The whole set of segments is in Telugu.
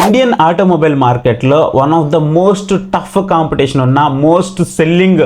ఇండియన్ ఆటోమొబైల్ మార్కెట్లో one of the most tough competition ఉన్న మోస్ట్ సెల్లింగ్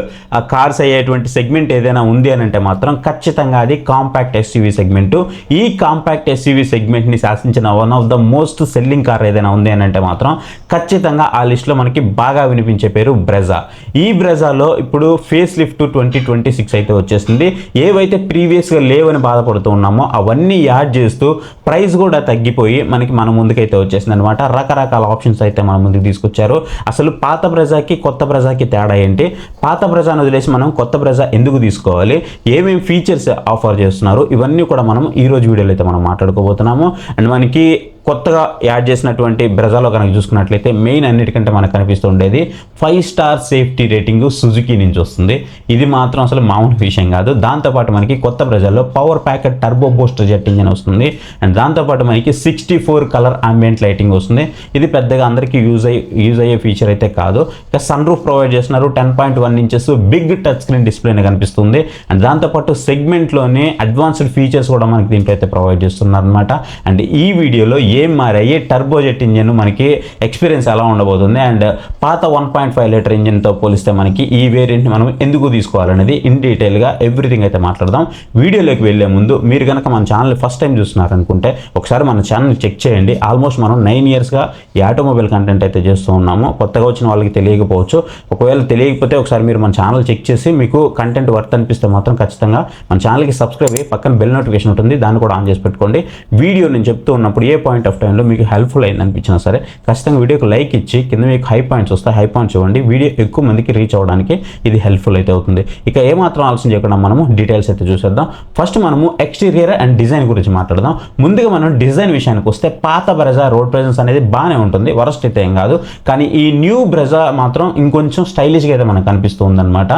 కార్స్ అయ్యేటువంటి సెగ్మెంట్ ఏదైనా ఉంది అని అంటే మాత్రం ఖచ్చితంగా అది కాంపాక్ట్ ఎస్యూవీ సెగ్మెంట్. ఈ కాంపాక్ట్ ఎస్యూవీ సెగ్మెంట్ని శాసించిన one of the most selling car ఏదైనా ఉంది అని అంటే మాత్రం ఖచ్చితంగా ఆ లిస్ట్లో మనకి బాగా వినిపించే పేరు బ్రెజా. ఈ బ్రెజాలో ఇప్పుడు ఫేస్ లిఫ్ట్ 2026 అయితే వచ్చేసింది. ఏవైతే ప్రీవియస్గా లేవని బాధపడుతూ ఉన్నామో అవన్నీ యాడ్ చేస్తూ ప్రైస్ కూడా తగ్గిపోయి మనకి మన ముందుకైతే వచ్చేసింది అనమాట. రకరకాల ఆప్షన్స్ అయితే మన ముందుకు తీసుకొచ్చారు. అసలు పాత బ్రెజాకి కొత్త బ్రెజాకి తేడా ఏంటి, పాత బ్రెజాను వదిలేసి మనం కొత్త బ్రెజా ఎందుకు తీసుకోవాలి, ఏమేమి ఫీచర్స్ ఆఫర్ చేస్తున్నారు, ఇవన్నీ కూడా మనం ఈరోజు వీడియోలో అయితే మనం మాట్లాడుకోబోతున్నాము. అండ్ మనకి కొత్తగా యాడ్ చేసినటువంటి బ్రెజాలో కనుక చూసుకున్నట్లయితే మెయిన్ అన్నిటికంటే మనకు కనిపిస్తూ ఉండేది 5 స్టార్ సేఫ్టీ రేటింగ్ సుజుకి నుంచి వస్తుంది. ఇది మాత్రం అసలు మామూలు విషయం కాదు. దాంతోపాటు మనకి కొత్త బ్రెజాలో power packet turbo booster jet engine వస్తుంది. అండ్ దాంతోపాటు మనకి 64 కలర్ అంబియంట్ లైటింగ్ వస్తుంది. ఇది పెద్దగా అందరికీ యూజ్ అయ్యే ఫీచర్ అయితే కాదు. ఇక సన్ రూఫ్ ప్రొవైడ్ చేస్తున్నారు. 10.1 ఇంచెస్ బిగ్ టచ్ స్క్రీన్ డిస్ప్లేనే కనిపిస్తుంది. అండ్ దాంతోపాటు సెగ్మెంట్లోనే అడ్వాన్స్డ్ ఫీచర్స్ కూడా మనకి దీంట్లో అయితే ప్రొవైడ్ చేస్తున్నారు అనమాట. అండ్ ఈ వీడియోలో ఏం మారాయి, టర్బో జెట్ ఇంజన్ మనకి ఎక్స్పీరియన్స్ ఎలా ఉండబోతుంది, అండ్ పాత 1.5 లీటర్ ఇంజన్తో పోలిస్తే మనకి ఈ వేరియంట్ని మనం ఎందుకు తీసుకోవాలనేది ఇన్ డీటెయిల్గా ఎవ్రీథింగ్ అయితే మాట్లాడదాం. వీడియోలోకి వెళ్ళే ముందు మీరు కనుక మన ఛానల్ ఫస్ట్ టైం చూస్తున్నారనుకుంటే ఒకసారి మన ఛానల్ చెక్ చేయండి. ఆల్మోస్ట్ మనం 9 ఇయర్స్గా ఈ ఆటోమొబైల్ కంటెంట్ అయితే చేస్తూ ఉన్నాము. కొత్తగా వచ్చిన వాళ్ళకి తెలియకపోవచ్చు. ఒకవేళ తెలియకపోతే ఒకసారి మీరు మన ఛానల్ చెక్ చేసి మీకు కంటెంట్ వర్త్ అనిపిస్తే మాత్రం ఖచ్చితంగా మన ఛానల్కి సబ్స్క్రైబ్ అయ్యి పక్కన బెల్ నోటిఫికేషన్ ఉంటుంది, దాన్ని కూడా ఆన్ చేసి పెట్టుకోండి. వీడియో నేను చెప్తూ ఉన్నప్పుడు ఏ పాయింట్ ఆఫ్ టైంలో మీకు హెల్ప్ఫుల్ అయింది అనిపించినా సరే ఖచ్చితంగా వీడియోకి లైక్ ఇచ్చి కింద మీకు హై పాయింట్స్ వస్తే హై పాయింట్స్ ఇవ్వండి. వీడియో ఎక్కువ మందికి రీచ్ అవ్వడానికి ఇది హెల్ప్ఫుల్ అయితే అవుతుంది. ఇక ఏమాత్రం ఆలోచన చేయకుండా మనము డీటెయిల్స్ అయితే చూసేద్దాం. ఫస్ట్ మనము ఎక్స్టీరియర్ అండ్ డిజైన్ గురించి మాట్లాడదాం. ముందుగా మనం డిజైన్ విషయానికి వస్తే పాత బ్రెజా రోడ్ ప్రెజెన్స్ అనేది బాగానే ఉంటుంది, వరస్ట్ అయితే ఏం కాదు. కానీ ఈ న్యూ బ్రెజా మాత్రం ఇంకొంచెం స్టైలిష్గా అయితే మనకు కనిపిస్తుంది అనమాట.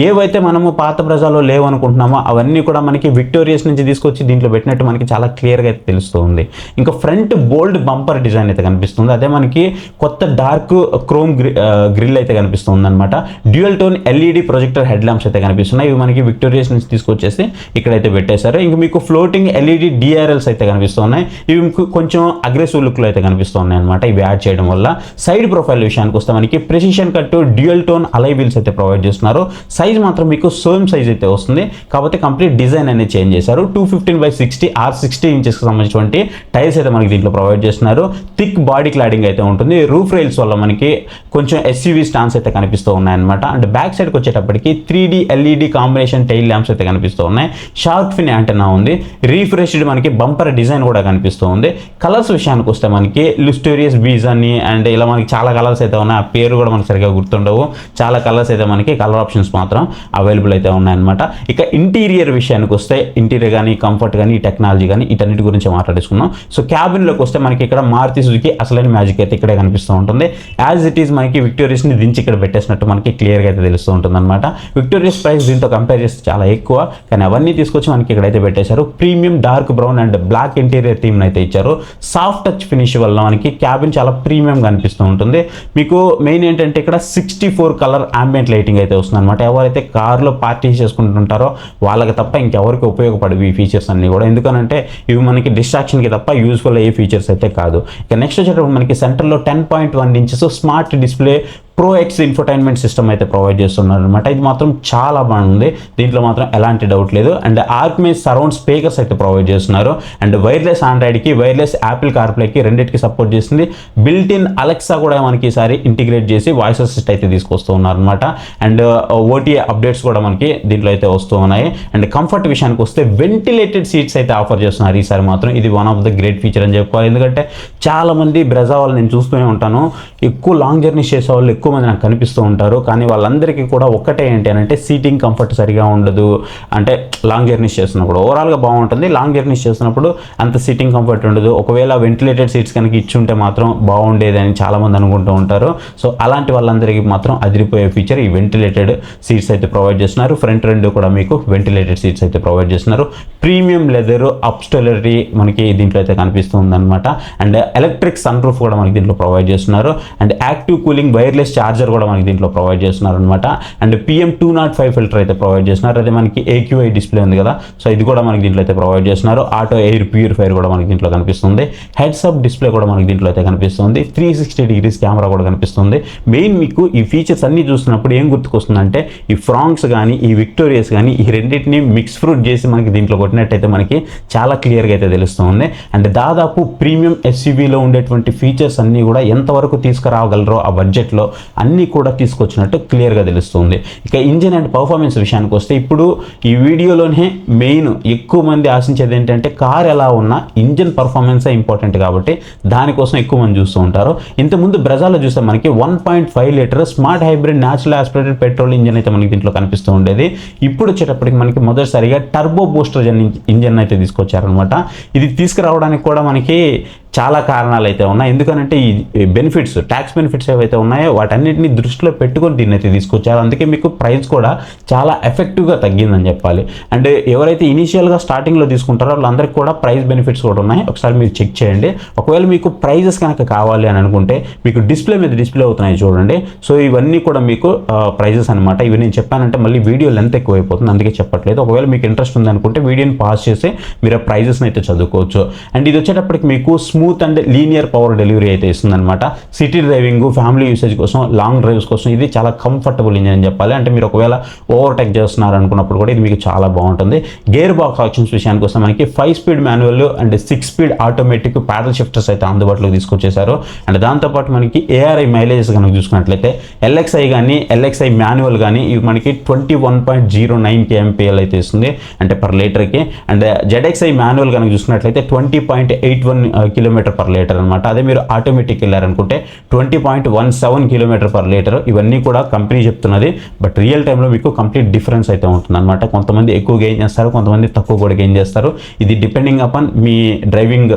ఏవైతే మనము పాత బ్రెజాలో లేవనుకుంటున్నామో అవన్నీ కూడా మనకి విక్టోరియస్ నుంచి తీసుకొచ్చి దీంట్లో పెట్టినట్టు మనకి చాలా క్లియర్గా అయితే తెలుస్తుంది. ఇంకా ఫ్రంట్ బోల్డ్ బంపర్ డిజైన్ అయితే కనిపిస్తుంది. అదే మనకి కొత్త డార్క్ క్రోమ్ గ్రిల్ అయితే కనిపిస్తుంది అనమాట. Dual tone LED projector head lamps అయితే కనిపిస్తున్నాయి. ఇవి మనకి విక్టోరియస్ నుంచి తీసుకొచ్చేసి ఇక్కడైతే పెట్టేశారు. ఇంక మీకు ఫ్లోటింగ్ ఎల్ఈడి డిఆర్ఎల్స్ అయితే కనిపిస్తున్నాయి. ఇవి మీకు కొంచెం అగ్రెసివ్ లుక్లో అయితే కనిపిస్తున్నాయి అనమాట. ఇవి యాడ్ చేయడం వల్ల సైడ్ ప్రొఫైల్ విషయానికి వస్తే మనకి ప్రెసిషన్ కట్ డ్యూయల్ టోన్ అలై వీల్స్ అయితే ప్రొవైడ్ చేస్తున్నారు. సైజ్ మాత్రం మీకు సేమ్ సైజ్ అయితే వస్తుంది, కాకపోతే కంప్లీట్ డిజైన్ అనేది చేంజ్ చేశారు. 215/60 R60 ఇంచెస్కి సంబంధించినటువంటి టైర్స్ అయితే మనకి దీంట్లో ప్రొవైడ్ చేస్తున్నారు. థిక్ బాడీ క్లాడింగ్ అయితే ఉంటుంది. రూఫ్ రైల్స్ వల్ల మనకి కొంచెం ఎస్యూవీ స్టాండ్స్ అయితే కనిపిస్తూ ఉన్నాయన్నమాట. అండ్ బ్యాక్ సైడ్కి వచ్చేటప్పటికి 3D LED combination tile lamps అయితే కనిపిస్తూ ఉన్నాయి. షార్క్ ఫిన్ యాంటెన్నా ఉంది. రీఫ్రెష్డ్ మనకి బంపర్ డిజైన్ కూడా కనిపిస్తూ ఉంది. కలర్స్ విషయానికి వస్తే మనకి లుస్టోరియస్ బీజ్ అని అండ్ ఇలా మనకి చాలా కలర్స్ అయితే ఉన్నాయి. ఆ పేరు కూడా మనకి సరిగా గుర్తుండవు. చాలా కలర్స్ అయితే మనకి కలర్ ఆప్షన్స్ మాత్రం అవైలబుల్ అయితే ఉన్నాయన్నమాట. ఇక ఇంటీరియర్ విషయానికి వస్తే ఇంటీరియర్ కానీ కంఫర్ట్ కానీ టెక్నాలజీ కానీ వీటన్నిటి గురించి మాట్లాడేసుకున్నాం. సో క్యాబిన్లోకి వస్తే మనకి ఇక్కడ మారుతి సుజుకి అసలైన మ్యాజిక్ అయితే ఇక్కడే కనిపిస్తూ ఉంటుంది. యాజ్ ఇట్ ఈస్ మనకి విక్టోరియస్ని దించి ఇక్కడ పెట్టేసినట్టు మనకి క్లియర్గా అయితే తెలుస్తూ ఉంటుంది అనమాట. విక్టోరియస్ ప్రైస్ దీంతో కంపేర్ చేస్తే చాలా ఎక్కువ, కానీ అవన్నీ తీసుకొచ్చి మనకి ఇక్కడైతే పెట్టేశారు. Premium dark brown and black interior థీమ్ని అయితే ఇచ్చారు. సాఫ్ట్ టచ్ ఫినిష్ వల్ల మనకి క్యాబిన్ చాలా ప్రీమియంగా అనిపిస్తూ ఉంటుంది. మీకు మెయిన్ ఏంటంటే ఇక్కడ 64 కలర్ అంబియంట్ లైటింగ్ అయితే వస్తుంది అనమాట. ఎవరైతే కార్లో పార్టీ చేసుకుంటుంటారో వాళ్ళకి తప్ప ఇంకెవరికి ఉపయోగపడవి ఈ ఫీచర్స్ అన్నీ కూడా. ఎందుకనంటే ఇవి మనకి డిస్ట్రాక్షన్కి తప్ప యూజ్ఫుల్ అయ్యే ఫీచర్స్ అయితే కాదు. ఇక నెక్స్ట్ వచ్చేటప్పుడు మనకి సెంటర్లో 10.1 inches smart display pro X infotainment system అయితే ప్రొవైడ్ చేస్తున్నారు అనమాట. ఇది మాత్రం చాలా బాగుంది, దీంట్లో మాత్రం ఎలాంటి డౌట్ లేదు. అండ్ ఆర్క్మే సరౌండ్ స్పీకర్స్ అయితే ప్రొవైడ్ చేస్తున్నారు. అండ్ వైర్లెస్ ఆండ్రాయిడ్కి వైర్లెస్ యాపిల్ కార్ప్లేకి రెండింటికి సపోర్ట్ చేస్తుంది. బిల్ట్ ఇన్ అలెక్సా కూడా మనకి ఈసారి ఇంటిగ్రేట్ చేసి వాయిస్ అసిస్ట్ అయితే తీసుకొస్తూ ఉన్నారు అనమాట. అండ్ ఓటీఏ అప్డేట్స్ కూడా మనకి దీంట్లో అయితే వస్తూ ఉన్నాయి. అండ్ కంఫర్ట్ విషయానికి వస్తే వెంటిలేటెడ్ సీట్స్ అయితే ఆఫర్ చేస్తున్నారు ఈసారి మాత్రం. ఇది one of the great feature అని చెప్పుకోవాలి. ఎందుకంటే చాలామంది బ్రెజా వాళ్ళు నేను చూస్తూనే ఉంటాను, ఎక్కువ లాంగ్ జర్నీస్ చేసే వాళ్ళు ఎక్కువ మంది నాకు కనిపిస్తూ ఉంటారు. కానీ వాళ్ళందరికీ కూడా ఒక్కటే ఏంటి అని అంటే సీటింగ్ కంఫర్ట్ సరిగా ఉండదు. అంటే లాంగ్ జర్నీస్ చేస్తున్నప్పుడు ఓవరాల్గా బాగుంటుంది, లాంగ్ జర్నీస్ చేస్తున్నప్పుడు అంత సీటింగ్ కంఫర్ట్ ఉండదు. ఒకవేళ వెంటిలేటెడ్ సీట్స్ కనుక ఇచ్చుంటే మాత్రం బాగుండేదని చాలామంది అనుకుంటూ ఉంటారు. సో అలాంటి వాళ్ళందరికీ మాత్రం అదిరిపోయే ఫీచర్ ఈ వెంటిలేటెడ్ సీట్స్ అయితే ప్రొవైడ్ చేస్తున్నారు. ఫ్రంట్ రెండు కూడా మీకు వెంటిలేటెడ్ సీట్స్ అయితే ప్రొవైడ్ చేస్తున్నారు. ప్రీమియం లెదర్ అప్స్టైలరీ మనకి దీంట్లో అయితే కనిపిస్తుంది అనమాట. అండ్ ఎలక్ట్రిక్ సన్ రూఫ్ కూడా మనకి దీంట్లో ప్రొవైడ్ చేస్తున్నారు. And active cooling wireless wireless charger కూడా మనకి దీంట్లో ప్రొవైడ్ చేస్తున్నారు అనమాట. అండ్ PM205 ఫిల్టర్ అయితే ప్రొవైడ్ చేస్తున్నారు. అదే మనకి AQI డిస్ప్లే ఉంది కదా, సో ఇది కూడా మనకి దీంట్లో అయితే ప్రొవైడ్ చేస్తున్నారు. ఆటో ఎయిర్ ప్యూరిఫైర్ కూడా మనకి దీంట్లో కనిపిస్తుంది. హెడ్స్ అప్ డిస్ప్లే కూడా మనకి దీంట్లో అయితే కనిపిస్తుంది. 360 డిగ్రీస్ కెమెరా కూడా కనిపిస్తుంది. మెయిన్ మీకు ఈ ఫీచర్స్ అన్ని చూస్తున్నప్పుడు ఏం గుర్తుకొస్తుందంటే ఈ ఫ్రాంక్స్ కానీ ఈ విక్టోరియస్ కానీ ఈ రెండింటిని మిక్స్ ఫ్రూట్ చేసి మనకి దీంట్లో కొట్టినట్టయితే మనకి చాలా క్లియర్గా అయితే తెలుస్తుంది. అండ్ దాదాపు ప్రీమియం SUVలో ఉండేటువంటి ఫీచర్స్ అన్నీ కూడా ఎంతవరకు తీసుకురాగలరో ఆ బడ్జెట్లో అన్నీ కూడా తీసుకొచ్చినట్టు క్లియర్గా తెలుస్తుంది. ఇక ఇంజిన్ అండ్ పర్ఫార్మెన్స్ విషయానికి వస్తే ఇప్పుడు ఈ వీడియోలోనే మెయిన్ ఎక్కువ మంది ఆశించేది ఏంటంటే కార్ ఎలా ఉన్నా ఇంజిన్ పర్ఫార్మెన్సే ఇంపార్టెంట్ కాబట్టి దానికోసం ఎక్కువ మంది చూస్తూ ఉంటారు. ఇంతకుముందు బ్రెజాలో చూస్తే మనకి 1.5 litre smart hybrid natural aspirated petrol engine అయితే మనకి దీంట్లో కనిపిస్తూ ఉండేది. ఇప్పుడు వచ్చేటప్పటికి మనకి మొదటిసారిగా టర్బో బూస్టర్ ఇంజిన్ అయితే తీసుకొచ్చారనమాట. ఇది తీసుకురావడానికి కూడా మనకి చాలా కారణాలు అయితే ఉన్నాయి. ఎందుకనంటే ఈ బెనిఫిట్స్, ట్యాక్స్ బెనిఫిట్స్ ఏవైతే ఉన్నాయో వాటన్నిటిని దృష్టిలో పెట్టుకొని దీన్ని అయితే తీసుకొచ్చారు. అందుకే మీకు ప్రైస్ కూడా చాలా ఎఫెక్టివ్గా తగ్గిందని చెప్పాలి. అండ్ ఎవరైతే ఇనీషియల్గా స్టార్టింగ్లో తీసుకుంటారో వాళ్ళందరికీ కూడా ప్రైస్ బెనిఫిట్స్ కూడా ఉన్నాయి. ఒకసారి మీరు చెక్ చేయండి. ఒకవేళ మీకు ప్రైజెస్ కనుక కావాలి అని అనుకుంటే మీకు డిస్ప్లే మీద డిస్ప్లే అవుతున్నాయి చూడండి. సో ఇవన్నీ కూడా మీకు ప్రైజెస్ అనమాట. ఇవి నేను చెప్పానంటే మళ్ళీ వీడియో లెంత్ ఎక్కువైపోతుంది, అందుకే చెప్పట్లేదు. ఒకవేళ మీకు ఇంట్రెస్ట్ ఉందనుకుంటే వీడియోని పాస్ చేసి మీరు ఆ ప్రైజెస్ని అయితే చదువుకోవచ్చు. అండ్ ఇది వచ్చేటప్పటికి మీకు smooth and linear power delivery అయితే ఇస్తుంది అనమాట. సిటీ డ్రైవింగ్, ఫ్యామిలీ యూసేజ్ కోసం, లాంగ్ డ్రైవ్స్ కోసం ఇది చాలా కంఫర్టబుల్ ఇంజిన్ అని చెప్పాలి. అంటే మీరు ఒకవేళ ఓవర్టేక్ చేస్తున్నారు అనుకున్నప్పుడు కూడా ఇది మీకు చాలా బాగుంటుంది. గేర్ బాక్స్ ఆప్షన్స్ విషయానికి వస్తే మనకి 5 speed manual and 6 speed automatic ప్యాడల్ shifters అయితే అందుబాటులోకి తీసుకొచ్చేసారు. అండ్ దాంతోపాటు మనకి ARI మైలేజెస్ కనుక చూసుకున్నట్లయితే LXI కానీ LXI మాన్యువల్ కానీ ఇవి మనకి 21.09 kmpl అయితే ఇస్తుంది అంటే పర్ లీటర్కి. అండ్ ZXI మాన్యువల్ కనుక చూసుకున్నట్లయితే 20.81 కిలోమీటర్ పర్ లీటర్ అనమాట. అదే మీరు ఆటోమేటిక్ వెళ్ళారనుకుంటే 20.17 కిలోమీటర్ పర్ లీటర్. ఇవన్నీ కూడా కంపెనీ చెప్తున్నది, బట్ రియల్ టైంలో మీకు కంప్లీట్ డిఫరెన్స్ అయితే ఉంటుంది అనమాట. కొంతమంది ఎక్కువ గెయిన్ చేస్తారు, కొంతమంది తక్కువ కూడా గెయిన్ చేస్తారు. ఇది డిపెండింగ్ అపాన్ మీ డ్రైవింగ్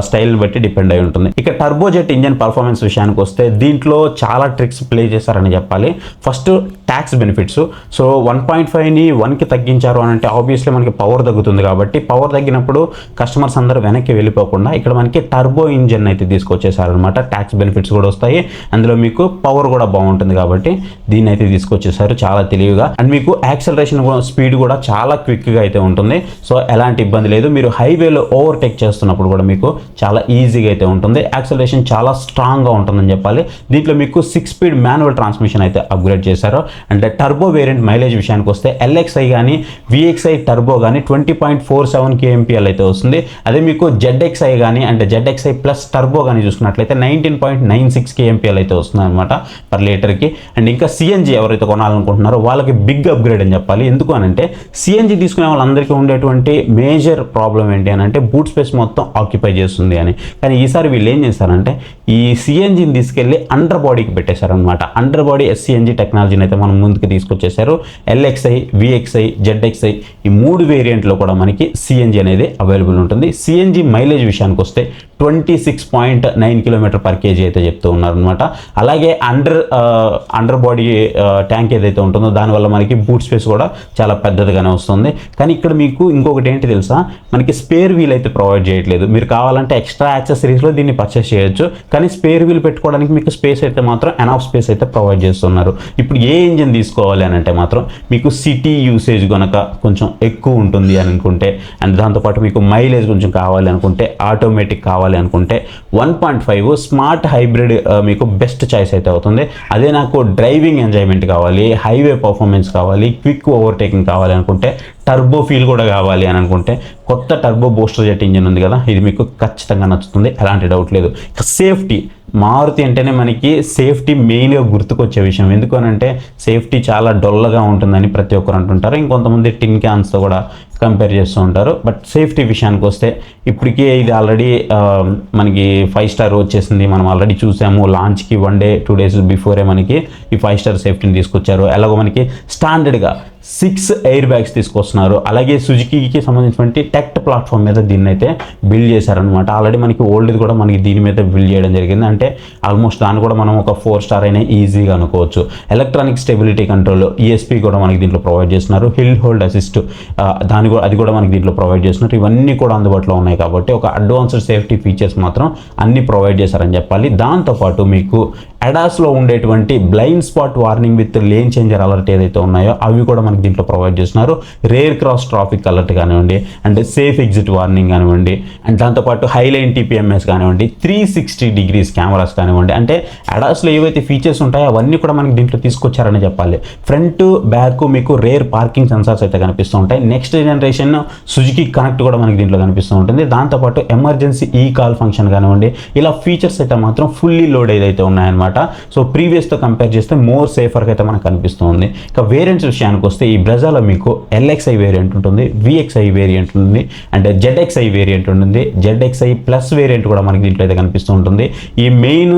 స్టైల్ని బట్టి డిపెండ్ అయి ఉంటుంది. ఇక టర్బోజెట్ ఇంజన్ పర్ఫార్మెన్స్ విషయానికి వస్తే దీంట్లో చాలా ట్రిక్స్ ప్లే చేశారని చెప్పాలి. First tax benefits. సో 1.5ని 1కి తగ్గించారు అని అంటే ఆబ్వియస్లీ మనకి పవర్ తగ్గుతుంది కాబట్టి పవర్ తగ్గినప్పుడు కస్టమర్స్ అందరూ వెనక్కి వెళ్ళిపోకుండా ఇక్కడ మనకి టర్బో ఇంజిన్ అయితే తీసుకొచ్చేసారనమాట. ట్యాక్స్ బెనిఫిట్స్ కూడా వస్తాయి, అందులో మీకు పవర్ కూడా బాగుంటుంది కాబట్టి దీన్ని అయితే తీసుకొచ్చేసారు చాలా తెలివిగా. అండ్ మీకు యాక్సలరేషన్ స్పీడ్ కూడా చాలా క్విక్గా అయితే ఉంటుంది. సో ఎలాంటి ఇబ్బంది లేదు. మీరు హైవేలో ఓవర్టేక్ చేస్తున్నప్పుడు కూడా మీకు చాలా ఈజీగా అయితే ఉంటుంది. యాక్సలరేషన్ చాలా స్ట్రాంగ్గా ఉంటుందని చెప్పాలి. దీంట్లో మీకు 6 స్పీడ్ మాన్యువల్ ట్రాన్స్మిషన్ అయితే అప్గ్రేడ్ చేశారు. అంటే టర్బో వేరియంట్ మైలేజ్ విషయానికి వస్తే LXI కానీ VXI టర్బో కానీ 20.47 kmpl అయితే వస్తుంది. అదే మీకు ZXI కానీ అంటే ZXI ప్లస్ టర్బో కానీ చూసుకున్నట్లయితే 19.96 kmpl అయితే వస్తుంది అనమాట పర్ లీటర్కి. అండ్ ఇంకా CNG ఎవరైతే కొనాలనుకుంటున్నారో వాళ్ళకి బిగ్ అప్గ్రేడ్ అని చెప్పాలి. ఎందుకు అని అంటే CNG తీసుకునే వాళ్ళందరికీ ఉండేటువంటి మేజర్ ప్రాబ్లం ఏంటి అని అంటే బూట్ స్పేస్ మొత్తం ఆక్యుపై చేస్తుంది అని. కానీ ఈసారి వీళ్ళు ఏం చేశారంటే ఈ CNGని తీసుకెళ్ళి అండర్ బాడీకి పెట్టేశారనమాట. అండర్ బాడీ SCNG టెక్నాలజీని అయితే మనం ముందుకు తీసుకొచ్చేసారు. LXI, VXI, ZXI ఈ 3 వేరియంట్లో కూడా మనకి CNG అనేది అవైలబుల్ ఉంటుంది. CNG మైలేజ్ విషయానికి వస్తే 26.9 కిలోమీటర్ పర్ కేజీ అయితే చెప్తూ ఉన్నారనమాట. అలాగే అండర్ బాడీ ట్యాంక్ ఏదైతే ఉంటుందో దానివల్ల మనకి బూట్ స్పేస్ కూడా చాలా పెద్దదిగానే వస్తుంది. కానీ ఇక్కడ మీకు ఇంకొకటి ఏంటి తెలుసా, మనకి స్పేర్ వీల్ అయితే ప్రొవైడ్ చేయట్లేదు. మీరు కావాలంటే ఎక్స్ట్రా యాక్సెసరీస్లో దీన్ని పర్చేస్ చేయొచ్చు, కానీ స్పేర్ వీల్ పెట్టుకోవడానికి మీకు స్పేస్ అయితే మాత్రం ఎనఫ్ స్పేస్ అయితే ప్రొవైడ్ చేస్తున్నారు. ఇప్పుడు ఏ ఇంజిన్ తీసుకోవాలి అని అంటే మాత్రం మీకు సిటీ యూసేజ్ కనుక కొంచెం ఎక్కువ ఉంటుంది అని అనుకుంటే, అండ్ దాంతోపాటు మీకు మైలేజ్ కొంచెం కావాలి అనుకుంటే, ఆటోమేటిక్ కావాలి అనుకుంటే 1.5 స్మార్ట్ హైబ్రిడ్ మీకు బెస్ట్ చాయిస్ అయితే అవుతుంది. అదే నాకు డ్రైవింగ్ ఎంజాయ్మెంట్ కావాలి, హైవే పర్ఫార్మెన్స్ కావాలి, క్విక్ ఓవర్టేకింగ్ కావాలి అనుకుంటే, టర్బో ఫీల్ కూడా కావాలి అని అనుకుంటే కొత్త టర్బో బూస్టర్ జెట్ ఇంజిన్ ఉంది కదా, ఇది మీకు ఖచ్చితంగా నచ్చుతుంది, ఎలాంటి డౌట్ లేదు. సేఫ్టీ, మారుతి అంటేనే మనకి సేఫ్టీ మెయిన్గా గుర్తుకొచ్చే విషయం. ఎందుకు అని అంటే సేఫ్టీ చాలా డొల్లగా ఉంటుందని ప్రతి ఒక్కరు అంటుంటారు. ఇంకొంతమంది టిన్ క్యాన్స్తో కూడా కంపేర్ చేస్తూ ఉంటారు. బట్ సేఫ్టీ విషయానికి వస్తే ఇప్పటికే ఇది ఆల్రెడీ మనకి 5 స్టార్ వచ్చేసింది. మనం ఆల్రెడీ చూసాము. లాంచ్కి 1 డే 2 డేస్ బిఫోరే మనకి ఈ 5 స్టార్ సేఫ్టీని తీసుకొచ్చారు. ఎలాగో మనకి స్టాండర్డ్గా 6 ఎయిర్ బ్యాగ్స్ తీసుకొస్తున్నారు. అలాగే సుజుకీకి సంబంధించినటువంటి టెక్ ప్లాట్ఫామ్ మీద దీన్ని అయితే బిల్డ్ చేశారనమాట. ఆల్రెడీ మనకి ఓల్డ్ది కూడా మనకి దీని మీద బిల్డ్ చేయడం జరిగింది. అంటే ఆల్మోస్ట్ దాన్ని కూడా మనం ఒక 4 స్టార్ అయినా ఈజీగా అనుకోవచ్చు. ఎలక్ట్రానిక్ స్టెబిలిటీ కంట్రోల్ ESP కూడా మనకి దీంట్లో ప్రొవైడ్ చేస్తున్నారు. హిల్ హోల్డ్ అసిస్ట్ అది కూడా మనకి దీంట్లో ప్రొవైడ్ చేస్తున్నారు. ఇవన్నీ కూడా అందుబాటులో ఉన్నాయి కాబట్టి ఒక అడ్వాన్స్డ్ సేఫ్టీ ఫీచర్స్ మాత్రం అన్ని ప్రొవైడ్ చేశారని చెప్పాలి. దాంతోపాటు మీకు అడాస్లో ఉండేటువంటి blind spot warning with lane changer alert ఏదైతే ఉన్నాయో అవి కూడా మనకి దీంట్లో ప్రొవైడ్ చేస్తున్నారు. రేర్ క్రాస్ ట్రాఫిక్ అలర్ట్ కానివ్వండి, అంటే సేఫ్ ఎగ్జిట్ వార్నింగ్ కానివ్వండి, అండ్ దాంతోపాటు హైలైన్ టీపీఎంఎస్ కానివ్వండి, 360 డిగ్రీస్ కెమెరాస్ కానివ్వండి, అంటే అడాస్లో ఏవైతే ఫీచర్స్ ఉంటాయో అవన్నీ కూడా మనకి దీంట్లో తీసుకొచ్చారని చెప్పాలి. ఫ్రంట్ బ్యాక్ మీకు రేర్ పార్కింగ్ సెన్సార్స్ అయితే కనిపిస్తూ ఉంటాయి. నెక్స్ట్ జనరేషన్ సుజుకి కనెక్ట్ కూడా మనకి దీంట్లో కనిపిస్తూ ఉంటుంది. దాంతోపాటు ఎమర్జెన్సీ ఈ కాల్ ఫంక్షన్ కానివ్వండి, ఇలా ఫీచర్స్ అయితే మాత్రం ఫుల్లీ లోడ్ ఏదైతే ఉన్నాయన్నమాట. సో ప్రీవియస్తో కంపేర్ చేస్తే మోర్ సేఫర్గా అయితే మనకు కనిపిస్తుంది. ఇక వేరియంట్స్ విషయానికి వస్తే ఈ బ్రెజాలో మీకు ఎల్ఎక్స్ఐ వేరియంట్ ఉంటుంది, విఎక్స్ఐ వేరియంట్ ఉంటుంది, అంటే జెడ్ఎక్స్ఐ వేరియంట్ ఉంటుంది, జెడ్ఎక్స్ఐ ప్లస్ వేరియంట్ కూడా మనకి దీంట్లో అయితే కనిపిస్తూ ఉంటుంది. ఈ మెయిన్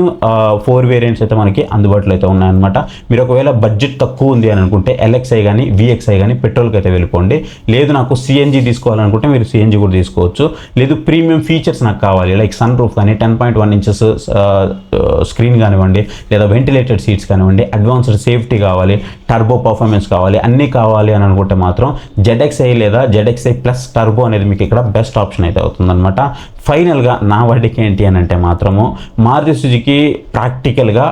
4 వేరియంట్స్ అయితే మనకి అందుబాటులో అయితే ఉన్నాయన్నమాట. మీరు ఒకవేళ బడ్జెట్ తక్కువ ఉంది అని అనుకుంటే ఎల్ఎక్స్ఐ కానీ విఎక్స్ఐ కానీ పెట్రోల్కి అయితే వెళ్ళిపోండి. లేదు నాకు సిఎన్జి తీసుకోవాలనుకుంటే మీరు సిఎన్జి కూడా తీసుకోవచ్చు. లేదు ప్రీమియం ఫీచర్స్ నాకు కావాలి, లైక్ సన్ రూఫ్ కానీ 10.1 ఇంచెస్ స్క్రీన్ కానివ్వండి, లేదా వెంటిలేటెడ్ సీట్స్ కానివ్వండి, అడ్వాన్స్డ్ సేఫ్టీ కావాలి, టర్బో పర్ఫార్మెన్స్ కావాలి, అన్నీ కావాలి అని అనుకుంటే మాత్రం జెడ్ఎక్స్ఐ లేదా జెడ్ఎక్స్ఐ ప్లస్ టర్బో అనేది మీకు ఇక్కడ బెస్ట్ ఆప్షన్ అయితే అవుతుందన్నమాట. ఫైనల్గా నా వాడికి ఏంటి అని అంటే మాత్రము మారుతి సుజుకి ప్రాక్టికల్గా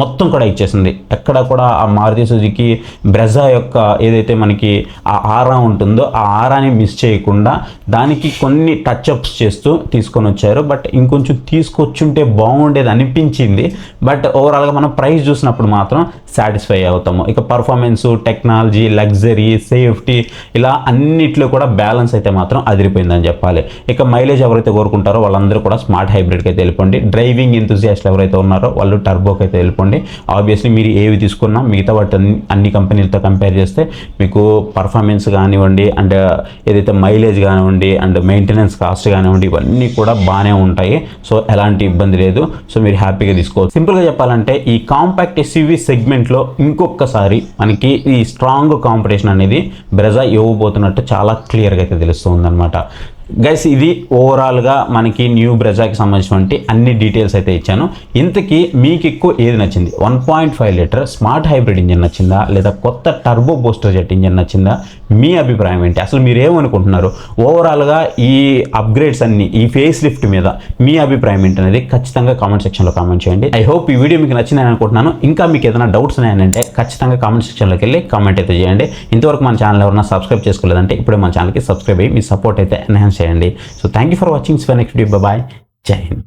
మొత్తం కూడా ఇచ్చేసింది. ఎక్కడ కూడా ఆ మారుతి సుజుకి బ్రెజా యొక్క ఏదైతే మనకి ఆ ఆరా ఉంటుందో ఆ ఆరాని మిస్ చేయకుండా దానికి కొన్ని టచ్అప్స్ చేస్తూ తీసుకొని వచ్చారు. బట్ ఇంకొంచెం తీసుకొచ్చుంటే బాగుండేది అనిపించింది. బట్ ఓవరాల్గా మనం ప్రైస్ చూసినప్పుడు మాత్రం సాటిస్ఫై అవుతాము. ఇక పర్ఫార్మెన్సు, టెక్నాలజీ, లగ్జరీ, సేఫ్టీ ఇలా అన్నిట్లో కూడా బ్యాలెన్స్ అయితే మాత్రం అదిరిపోయిందని చెప్పాలి. ఇక మైలేజ్ ఎవరైతే కోరుకుంటారో వాళ్ళందరూ కూడా స్మార్ట్ హైబ్రిడ్కి అయితే వెళ్ళిపోండి. డ్రైవింగ్ ఎంతూజియాస్ట్లు ఎవరైతే ఉన్నారో వాళ్ళు టర్బోకి అయితే వెళ్ళిపోండి. ఆబ్వియస్లీ మీరు ఏవి తీసుకున్నా మిగతా వాటి అన్ని కంపెనీలతో కంపేర్ చేస్తే మీకు పర్ఫార్మెన్స్ కానివ్వండి, అండ్ ఏదైతే మైలేజ్ కానివ్వండి, అండ్ మెయింటెనెన్స్ కాస్ట్ కానివ్వండి, ఇవన్నీ కూడా బాగానే ఉంటాయి. సో ఎలాంటి ఇబ్బంది లేదు. సో మీరు హ్యాపీగా తీసుకోవచ్చు. సింపుల్గా చెప్పాలంటే ఈ కాంపాక్ట్ ఎస్యూవీ సెగ్మెంట్లో ఇంకొకసారి మనకి ఈ స్ట్రాంగ్ కాంపిటీషన్ అనేది బ్రెజా ఇవ్వబోతున్నట్టు చాలా క్లియర్గా అయితే తెలుస్తుంది అనమాట. గైస్ ఇది ఓవరాల్గా మనకి న్యూ బ్రెజాకి సంబంధించినటువంటి అన్ని డీటెయిల్స్ అయితే ఇచ్చాను. ఇంతకీ మీకు ఎక్కువ ఏది నచ్చింది? 1.5 లీటర్ స్మార్ట్ హైబ్రిడ్ ఇంజిన్ నచ్చిందా, లేదా కొత్త టర్బో బూస్టర్ జెట్ ఇంజిన్ నచ్చిందా? మీ అభిప్రాయం ఏంటి? అసలు మీరు ఏమనుకుంటున్నారు? ఓవరాల్గా ఈ అప్గ్రేడ్స్ అన్ని, ఈ ఫేస్ లిఫ్ట్ మీద మీ అభిప్రాయం ఏంటనేది ఖచ్చితంగా కామెంట్ సెక్షన్లో కామెంట్ చేయండి. ఐ హోప్ ఈ వీడియో మీకు నచ్చిందని అనుకుంటున్నాను. ఇంకా మీకు ఏదైనా డౌట్స్ ఉన్నాయంటే ఖచ్చితంగా కామెంట్ సెక్షన్లోకి వెళ్ళి కామెంట్ అయితే చేయండి. ఇంతవరకు మన ఛానల్ ఎవరైనా సబ్స్క్రైబ్ చేసుకోలేదంటే ఇప్పుడే మన ఛానల్కి సబ్స్క్రైబ్ అయ్యి మీ సపోర్ట్ అయితే ఎన్హాన్స్ చేయండి. So thank you for watching. Next video. Bye. జై హింద్.